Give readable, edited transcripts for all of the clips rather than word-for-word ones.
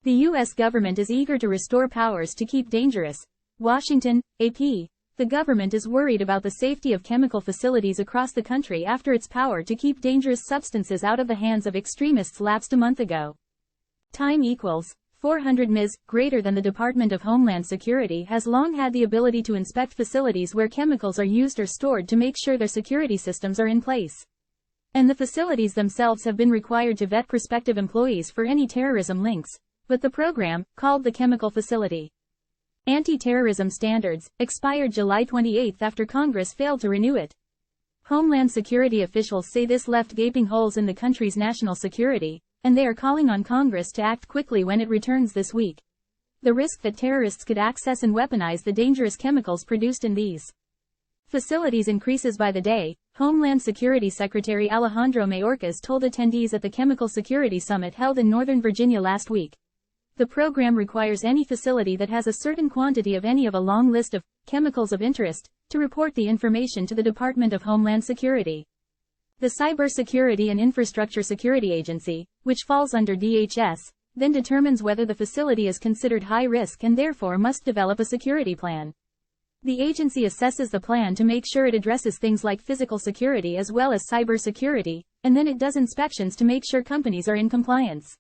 The U.S. government is eager to restore powers to keep dangerous. Washington, AP. The government is worried about the safety of chemical facilities across the country after its power to keep dangerous substances out of the hands of extremists lapsed a month ago. Time equals 400 ms. Greater than the Department of Homeland Security has long had the ability to inspect facilities where chemicals are used or stored to make sure their security systems are in place. And the facilities themselves have been required to vet prospective employees for any terrorism links. But the program, called the Chemical Facility Anti-Terrorism Standards, expired July 28 after Congress failed to renew it. Homeland Security officials say this left gaping holes in the country's national security, and they are calling on Congress to act quickly when it returns this week. The risk that terrorists could access and weaponize the dangerous chemicals produced in these facilities increases by the day, Homeland Security Secretary Alejandro Mayorkas told attendees at the Chemical Security Summit held in Northern Virginia last week. The program requires any facility that has a certain quantity of any of a long list of chemicals of interest to report the information to the Department of Homeland Security. The Cybersecurity and Infrastructure Security Agency, which falls under DHS, then determines whether the facility is considered high risk and therefore must develop a security plan. The agency assesses the plan to make sure it addresses things like physical security as well as cybersecurity, and then it does inspections to make sure companies are in compliance.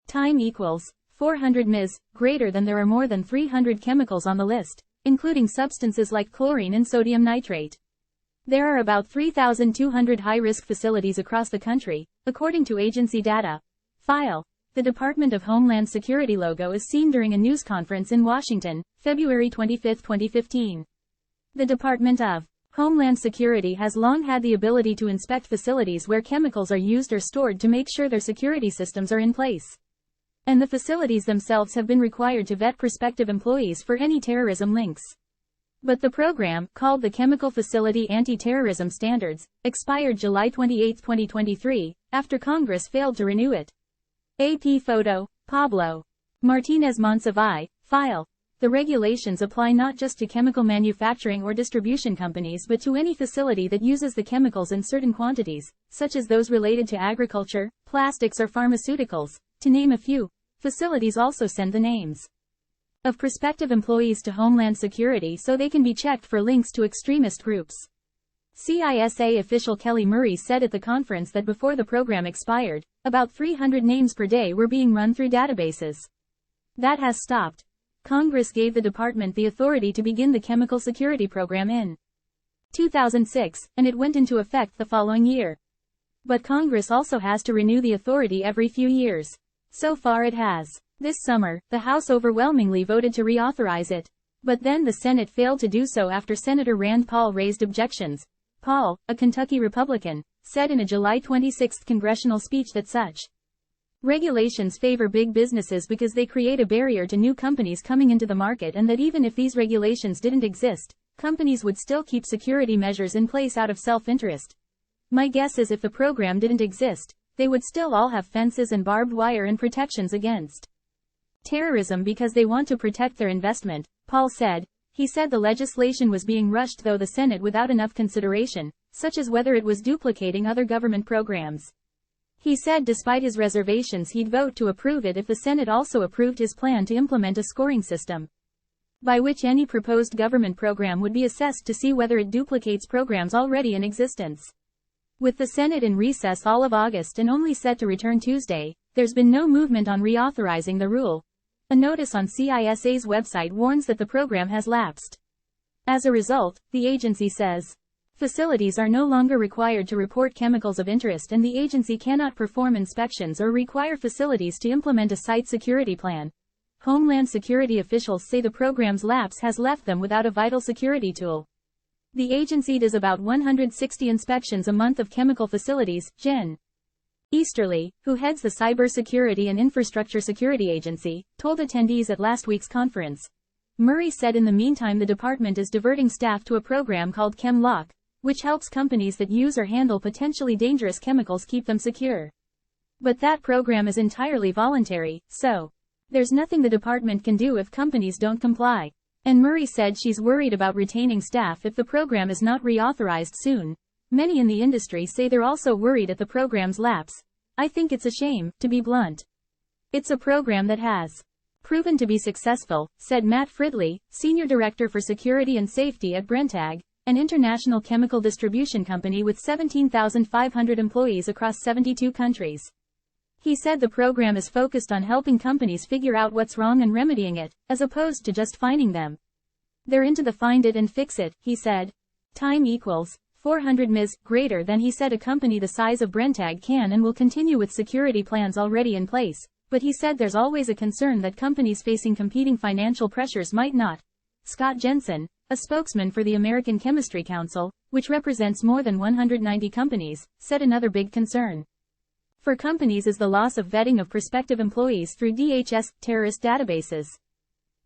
Time equals 400 ms. Greater than there are more than 300 chemicals on the list, including substances like chlorine and sodium nitrate. There are about 3,200 high-risk facilities across the country, according to agency data. File. The Department of Homeland Security logo is seen during a news conference in Washington, February 25, 2015. The Department of Homeland Security has long had the ability to inspect facilities where chemicals are used or stored to make sure their security systems are in place. And the facilities themselves have been required to vet prospective employees for any terrorism links. But the program, called the Chemical Facility Anti-Terrorism Standards, expired July 28, 2023, after Congress failed to renew it. AP photo, Pablo Martinez Monsiváis, file. The regulations apply not just to chemical manufacturing or distribution companies but to any facility that uses the chemicals in certain quantities, such as those related to agriculture, plastics or pharmaceuticals, to name a few. Facilities also send the names of prospective employees to Homeland Security so they can be checked for links to extremist groups. CISA official Kelly Murray said at the conference that before the program expired, about 300 names per day were being run through databases. That has stopped. Congress gave the department the authority to begin the chemical security program in 2006, and it went into effect the following year. But Congress also has to renew the authority every few years. So far it has. This summer, the House overwhelmingly voted to reauthorize it. But then the Senate failed to do so after Senator Rand Paul raised objections. Paul, a Kentucky Republican, said in a July 26 congressional speech that such regulations favor big businesses because they create a barrier to new companies coming into the market, and that even if these regulations didn't exist, companies would still keep security measures in place out of self-interest. My guess is if the program didn't exist, they would still all have fences and barbed wire and protections against terrorism because they want to protect their investment, Paul said. He said the legislation was being rushed through the Senate without enough consideration, such as whether it was duplicating other government programs. He said despite his reservations he'd vote to approve it if the Senate also approved his plan to implement a scoring system by which any proposed government program would be assessed to see whether it duplicates programs already in existence. With the Senate in recess all of August and only set to return Tuesday, there's been no movement on reauthorizing the rule. A notice on CISA's website warns that the program has lapsed. As a result, the agency says, facilities are no longer required to report chemicals of interest and the agency cannot perform inspections or require facilities to implement a site security plan. Homeland Security officials say the program's lapse has left them without a vital security tool. The agency does about 160 inspections a month of chemical facilities. Jen Easterly, who heads the Cybersecurity and Infrastructure Security Agency, told attendees at last week's conference. Murray said in the meantime the department is diverting staff to a program called ChemLock, which helps companies that use or handle potentially dangerous chemicals keep them secure. But that program is entirely voluntary, so there's nothing the department can do if companies don't comply. And Murray said she's worried about retaining staff if the program is not reauthorized soon. Many in the industry say they're also worried at the program's lapse. I think it's a shame, to be blunt. It's a program that has proven to be successful, said Matt Fridley, Senior Director for Security and Safety at Brenntag, an international chemical distribution company with 17,500 employees across 72 countries. He said the program is focused on helping companies figure out what's wrong and remedying it, as opposed to just finding them. They're into the find it and fix it, he said. Time equals 400 ms. Greater than he said a company the size of Brenntag can and will continue with security plans already in place, but he said there's always a concern that companies facing competing financial pressures might not. Scott Jensen, a spokesman for the American Chemistry Council, which represents more than 190 companies, said another big concern for companies is the loss of vetting of prospective employees through DHS terrorist databases.